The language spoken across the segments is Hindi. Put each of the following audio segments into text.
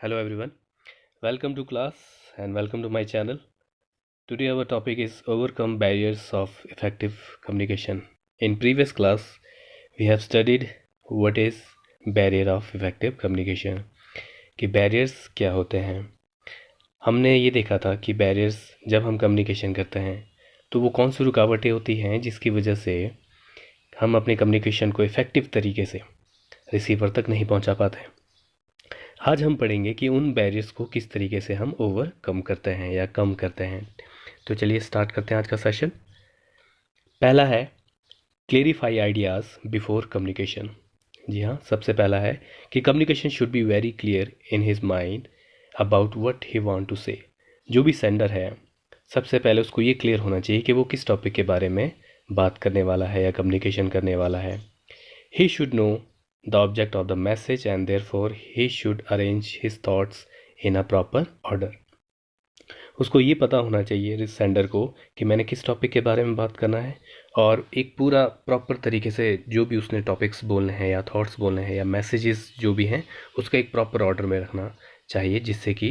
Hello everyone, welcome to class and welcome to my channel. Today our topic is overcome barriers of effective communication. In previous class we have studied what is barrier of effective communication कि barriers क्या होते हैं. हमने ये देखा था कि barriers जब हम communication करते हैं तो वो कौन सी रुकावटें होती हैं जिसकी वजह से हम अपने communication को effective तरीके से रिसीवर तक नहीं पहुंचा पाते. आज हम पढ़ेंगे कि उन बैरियर्स को किस तरीके से हम ओवरकम करते हैं या कम करते हैं. तो चलिए स्टार्ट करते हैं आज का सेशन. पहला है क्लेरिफाई आइडियाज़ बिफोर कम्युनिकेशन. जी हाँ, सबसे पहला है कि communication should be very clear in his mind about what he want to say. जो भी सेंडर है सबसे पहले उसको ये क्लियर होना चाहिए कि वो किस टॉपिक के बारे में बात करने वाला है या कम्युनिकेशन करने वाला है. He should know the object of the message and therefore he should arrange his thoughts in a proper order. उसको ये पता होना चाहिए सेंडर को कि मैंने किस टॉपिक के बारे में बात करना है और एक पूरा प्रॉपर तरीके से जो भी उसने टॉपिक्स बोलने हैं या थॉट्स बोलने हैं या मैसेजेस जो भी हैं उसका एक प्रॉपर ऑर्डर में रखना चाहिए जिससे कि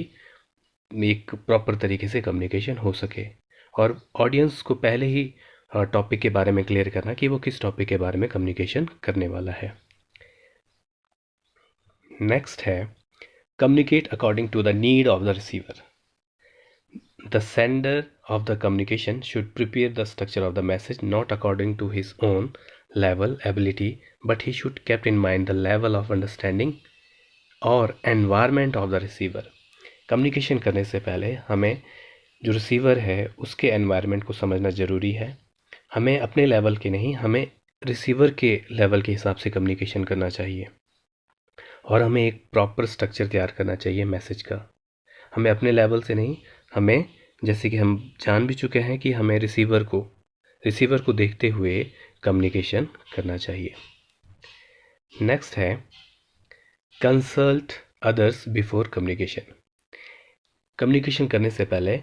एक प्रॉपर तरीके से कम्युनिकेशन हो सके. और ऑडियंस को पहले ही टॉपिक के बारे में क्लियर करना कि वो किस टॉपिक के बारे में कम्युनिकेशन करने वाला है. नेक्स्ट है communicate according to the need of the receiver. The sender of the communication should prepare the structure of the message not according to his own level ability but he should kept in mind the level of understanding और environment of the receiver. Communication करने से पहले हमें जो रिसीवर है उसके एनवायरनमेंट को समझना ज़रूरी है. हमें अपने लेवल के नहीं, हमें रिसीवर के लेवल के हिसाब से कम्युनिकेशन करना चाहिए और हमें एक प्रॉपर स्ट्रक्चर तैयार करना चाहिए मैसेज का. हमें अपने लेवल से नहीं, हमें जैसे कि हम जान भी चुके हैं कि हमें रिसीवर को देखते हुए कम्युनिकेशन करना चाहिए. नेक्स्ट है consult others before communication. Communication करने से पहले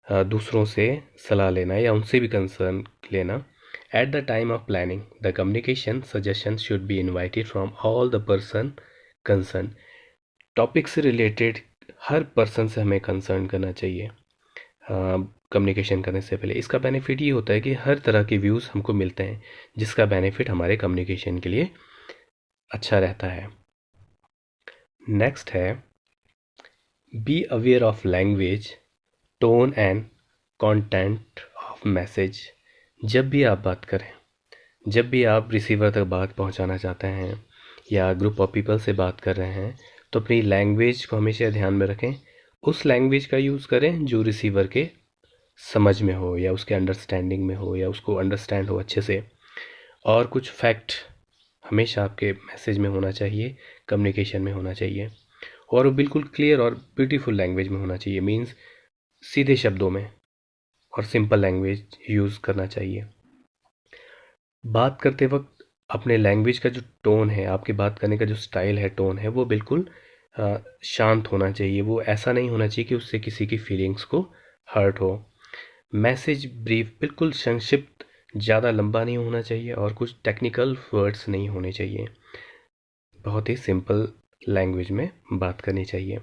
दूसरों से सलाह लेना या उनसे भी कंसर्न लेना. At the time of planning the communication suggestion should be invited from all the person concern. Topic से रिलेटेड हर पर्सन से हमें कंसर्न करना चाहिए कम्युनिकेशन करने से पहले. इसका बेनिफिट ये होता है कि हर तरह के व्यूज़ हमको मिलते हैं जिसका बेनिफिट हमारे कम्युनिकेशन के लिए अच्छा रहता है. नेक्स्ट है be aware of language tone and content of message. जब भी आप बात करें, जब भी आप रिसीवर तक बात पहुंचाना चाहते हैं या ग्रुप ऑफ पीपल से बात कर रहे हैं तो अपनी लैंग्वेज को हमेशा ध्यान में रखें. उस लैंग्वेज का यूज़ करें जो रिसीवर के समझ में हो या उसके अंडरस्टैंडिंग में हो या उसको अंडरस्टैंड हो अच्छे से. और कुछ फैक्ट हमेशा आपके मैसेज में होना चाहिए, कम्युनिकेशन में होना चाहिए और वो बिल्कुल क्लियर और ब्यूटीफुल लैंग्वेज में होना चाहिए. मीन्स सीधे शब्दों में और सिंपल लैंग्वेज यूज़ करना चाहिए. बात करते वक्त अपने लैंग्वेज का जो टोन है, आपके बात करने का जो स्टाइल है, टोन है, वो बिल्कुल शांत होना चाहिए. वो ऐसा नहीं होना चाहिए कि उससे किसी की फीलिंग्स को हर्ट हो. मैसेज ब्रीफ बिल्कुल संक्षिप्त, ज़्यादा लंबा नहीं होना चाहिए और कुछ टेक्निकल वर्ड्स नहीं होने चाहिए. बहुत ही सिंपल लैंग्वेज में बात करनी चाहिए.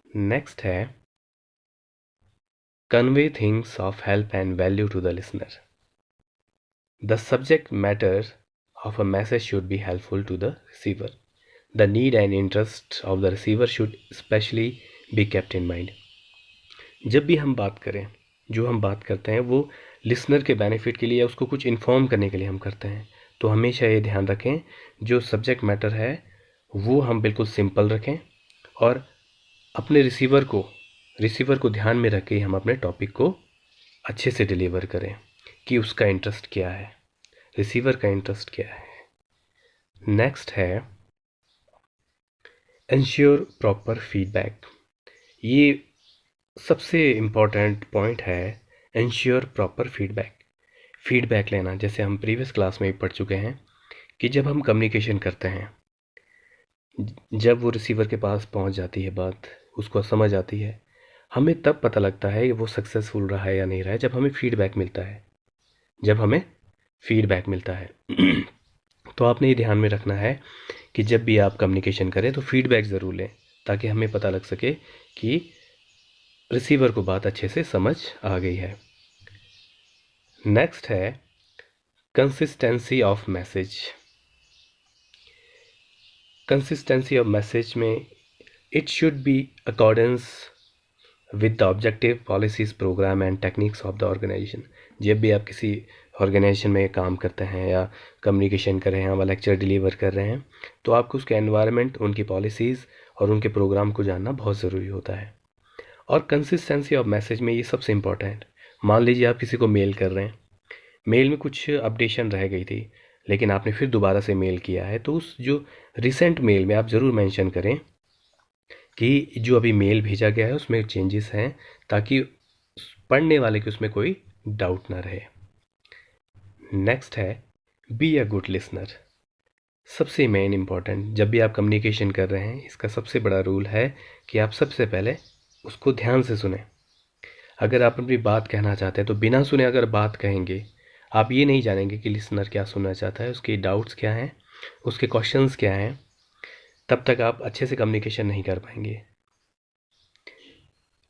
नेक्स्ट है convey things of help and value to the listener. The subject matter of a message should be helpful to the receiver. The need and interest of the receiver should especially be kept in mind. जब भी हम बात करें, जो हम बात करते हैं वो लिसनर के बेनिफिट के लिए या उसको कुछ इन्फॉर्म करने के लिए हम करते हैं. तो हमेशा ये ध्यान रखें जो सब्जेक्ट मैटर है वो हम बिल्कुल सिंपल रखें और अपने रिसीवर को ध्यान में रख के हम अपने टॉपिक को अच्छे से डिलीवर करें कि उसका इंटरेस्ट क्या है, रिसीवर का इंटरेस्ट क्या है. नेक्स्ट है इंश्योर प्रॉपर फीडबैक. ये सबसे इम्पॉर्टेंट पॉइंट है, इंश्योर प्रॉपर फीडबैक लेना. जैसे हम प्रीवियस क्लास में भी पढ़ चुके हैं कि जब हम कम्युनिकेशन करते हैं, जब वो रिसीवर के पास पहुंच जाती है बात, उसको समझ आती है, हमें तब पता लगता है कि वो सक्सेसफुल रहा है या नहीं रहा है जब हमें फीडबैक मिलता है. तो आपने ये ध्यान में रखना है कि जब भी आप कम्युनिकेशन करें तो फीडबैक ज़रूर लें, ताकि हमें पता लग सके कि रिसीवर को बात अच्छे से समझ आ गई है। नेक्स्ट है consistency of message. Consistency of message में it should be accordance with the objective, policies, program and techniques of the organization. जब भी आप किसी ऑर्गेनाइजेशन में काम करते हैं या कम्युनिकेशन कर रहे हैं या लेक्चर डिलीवर कर रहे हैं, तो आपको उसके एनवायरनमेंट, उनकी पॉलिसीज़ और उनके प्रोग्राम को जानना बहुत ज़रूरी होता है। और कंसिस्टेंसी ऑफ मैसेज में ये सबसे इम्पॉर्टेंट। मान लीजिए आप किसी को मेल कर रहे हैं, मेल में कुछ अपडेशन रह गई थी, लेकिन आपने फिर दोबारा से मेल किया है, तो उस जो रिसेंट मेल में आप ज़रूर मेंशन करें कि जो अभी मेल भेजा गया है उसमें चेंजेस हैं, ताकि पढ़ने वाले के उसमें कोई डाउट ना रहे। नेक्स्ट है बी अ गुड लिसनर। सबसे मेन इम्पॉर्टेंट, जब भी आप कम्युनिकेशन कर रहे हैं, इसका सबसे बड़ा रूल है कि आप सबसे पहले उसको ध्यान से सुने। अगर आप अपनी बात कहना चाहते हैं तो बिना सुने अगर बात कहेंगे, आप ये नहीं जानेंगे कि लिसनर क्या सुनना चाहता है, उसके डाउट्स क्या हैं, उसके क्वेश्चंस क्या हैं। तब तक आप अच्छे से कम्युनिकेशन नहीं कर पाएंगे।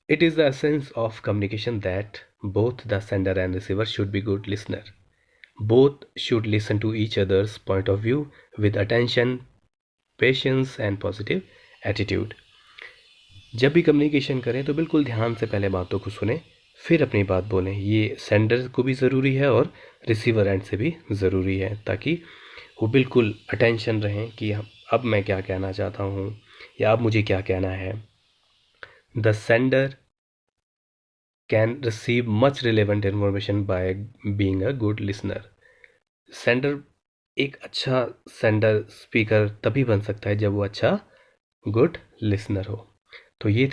It is the essence of communication that both the sender and receiver should be good listener. Both should listen to each other's point of view with attention, patience and positive attitude. जब भी कम्युनिकेशन करें तो बिल्कुल ध्यान से पहले बातों को सुने, फिर अपनी बात बोलें। ये सेंडर को भी ज़रूरी है और रिसीवर एंड से भी ज़रूरी है, ताकि वो बिल्कुल अटेंशन रहें कि अब मैं क्या कहना चाहता हूँ या अब मुझे क्या कहना है। The sender can receive much relevant information by being a good listener. Sender एक अच्छा सेंडर स्पीकर तभी बन सकता है जब वो अच्छा गुड लिसनर हो। तो ये